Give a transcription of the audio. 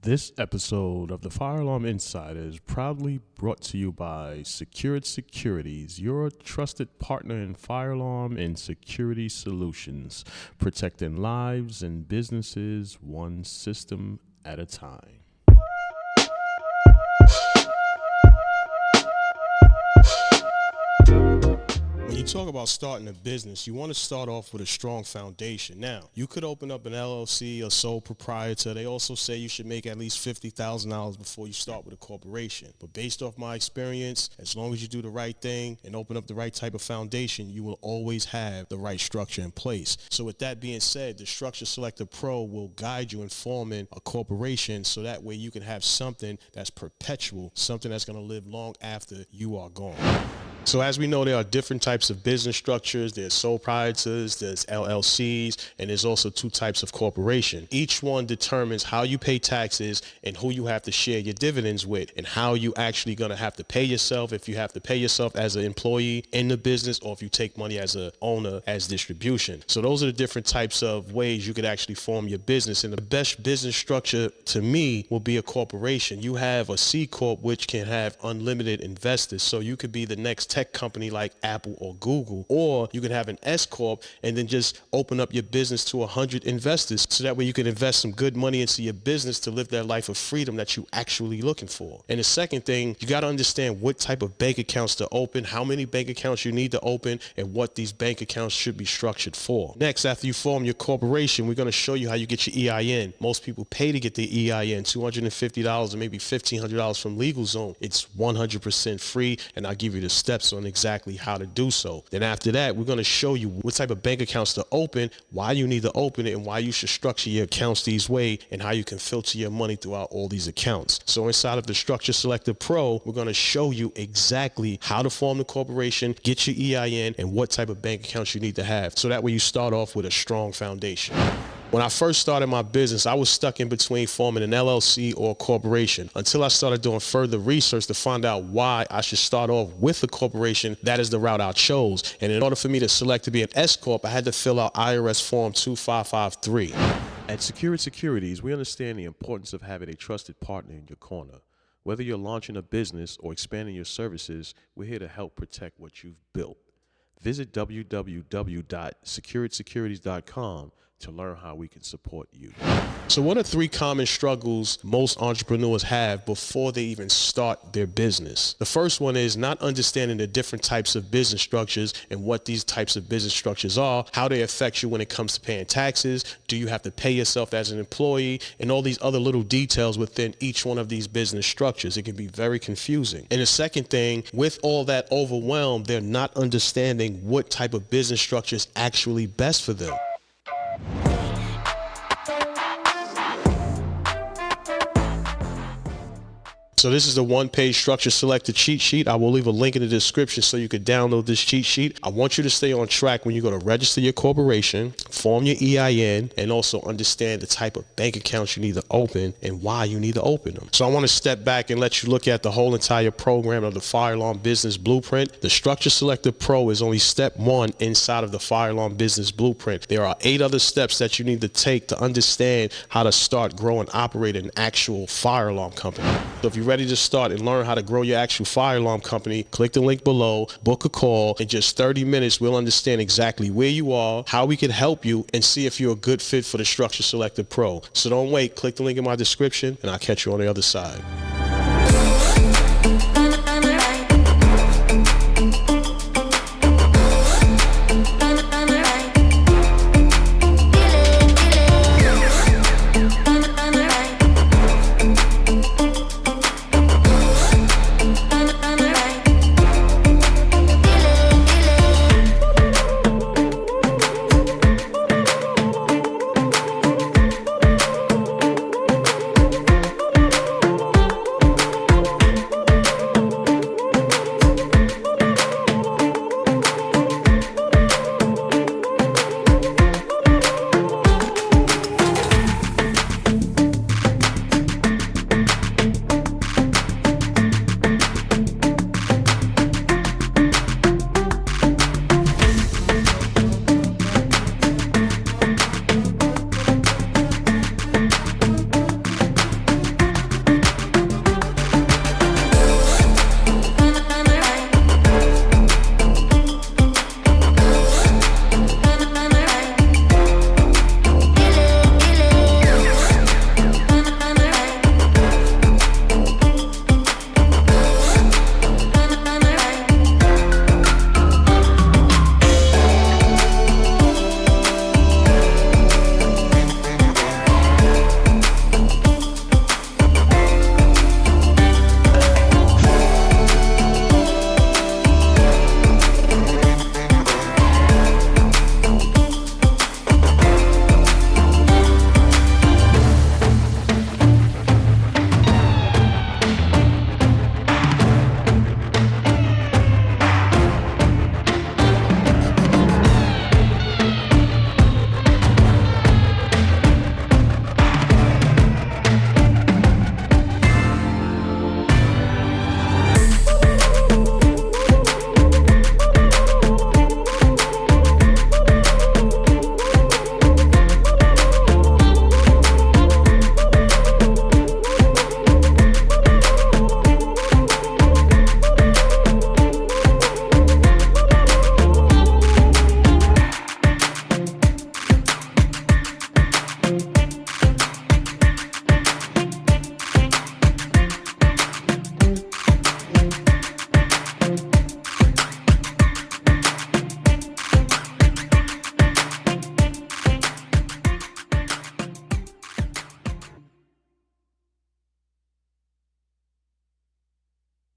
This episode of the Fire Alarm Insider is proudly brought to you by Structure Securities, your trusted partner in fire alarm and security solutions, protecting lives and businesses one system at a time. When you talk about starting a business, you want to start off with a strong foundation. Now, you could open up an LLC, a sole proprietor. They also say you should make at least $50,000 before you start with a corporation. But based off my experience, as long as you do the right thing and open up the right type of foundation, you will always have the right structure in place. So with that being said, the Structure Selector Pro will guide you in forming a corporation so that way you can have something that's perpetual, something that's going to live long after you are gone. So as we know, there are different types of business structures. There's sole proprietors, there's LLCs, and there's also two types of corporation. Each one determines how you pay taxes and who you have to share your dividends with and how you actually going to have to pay yourself, if you have to pay yourself as an employee in the business or if you take money as an owner as distribution. So those are the different types of ways you could actually form your business. And the best business structure to me will be a corporation. You have a C-Corp, which can have unlimited investors. So you could be the next tech company like Apple or Google, or you can have an S-Corp and then just open up your business to 100 investors so that way you can invest some good money into your business to live that life of freedom that you actually looking for. And the second thing, you got to understand what type of bank accounts to open, how many bank accounts you need to open, and what these bank accounts should be structured for. Next, after you form your corporation, we're going to show you how you get your EIN. Most people pay to get their EIN, $250 or maybe $1,500 from LegalZone. It's 100% free, and I'll give you the steps on exactly how to do so. Then after that, we're going to show you what type of bank accounts to open, why you need to open it, and why you should structure your accounts these way, and how you can filter your money throughout all these accounts. So inside of the Structure Selector Pro, we're going to show you exactly how to form the corporation, get your EIN, and what type of bank accounts you need to have. So that way you start off with a strong foundation. When I first started my business, I was stuck in between forming an LLC or a corporation until I started doing further research to find out why I should start off with a corporation. That is the route I chose. And in order for me to select to be an S-Corp, I had to fill out IRS Form 2553. At Structure Securities, we understand the importance of having a trusted partner in your corner. Whether you're launching a business or expanding your services, we're here to help protect what you've built. Visit www.securesecurities.com to learn how we can support you. So what are three common struggles most entrepreneurs have before they even start their business? The first one is not understanding the different types of business structures and what these types of business structures are, how they affect you when it comes to paying taxes, do you have to pay yourself as an employee, and all these other little details within each one of these business structures. It can be very confusing. And the second thing, with all that overwhelm, they're not understanding what type of business structure is actually best for them. So this is the one-page Structure Selector cheat sheet. I will leave a link in the description so you can download this cheat sheet. I want you to stay on track when you go to register your corporation, form your EIN, and also understand the type of bank accounts you need to open and why you need to open them. So I want to step back and let you look at the whole entire program of the Fire Alarm Business Blueprint. The Structure Selector Pro is only step one inside of the Fire Alarm Business Blueprint. There are 8 other steps that you need to take to understand how to start, grow, and operate an actual fire alarm company. So if you're ready to start and learn how to grow your actual fire alarm company, click the link below, book a call. In just 30 minutes, we'll understand exactly where you are, how we can help you, and see if you're a good fit for the Structure Selector Pro. So don't wait, click the link in my description, and I'll catch you on the other side.